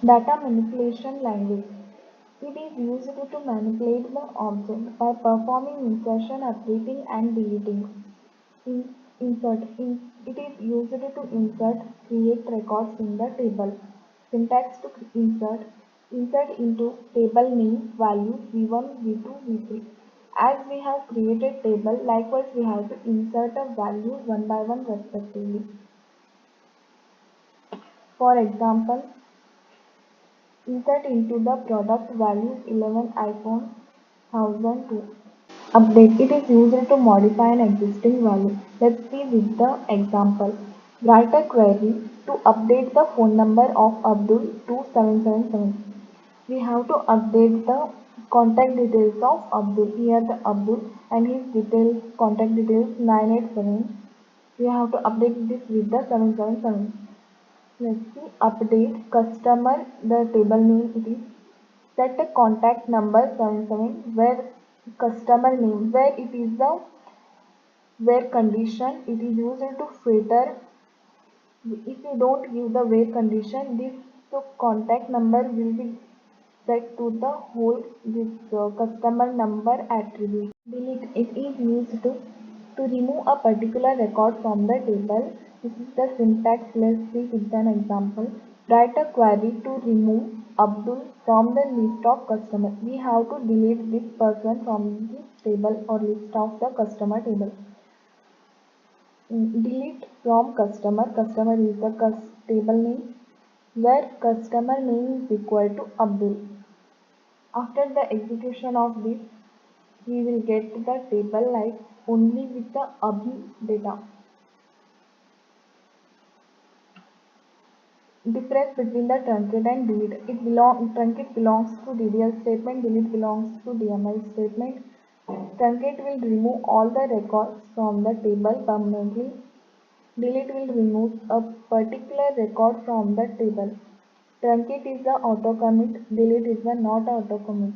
Data manipulation language. It is used to manipulate the object by performing insertion, updating, and deleting. It is used to insert, create records in the table. Syntax to insert. Insert into table name values v1, v2, v3. As we have created table, likewise we have to insert a value one by one respectively. For example, insert into the product values 11 iPhone 1002. Update. It is used to modify an existing value. Let's see with the example. Write a query to update the phone number of Abdul to 777. We have to update the contact details of Abdul. Here the Abdul and his details, contact details 987. We have to update this with the 777. Let's see, update customer, the table name it is. Set a contact number 77 where customer name, where it is the where condition, it is used to filter. If you don't give the where condition, this contact number will be set to the whole this customer number attribute. Delete. It is used to remove a particular record from the table. This is the syntax. Let's see with an example. Write a query to remove Abdul from the list of customers. We have to delete this person from the table or list of the customer table. Delete from customer. Customer is the table name where customer name is equal to Abdul. After the execution of this, we will get the table like only with the Abhi data. Difference between the truncate and delete. Truncate belongs to DDL statement, delete belongs to DML statement. Truncate will remove all the records from the table permanently. Delete will remove a particular record from the table. Truncate is the auto commit, delete is the not auto commit.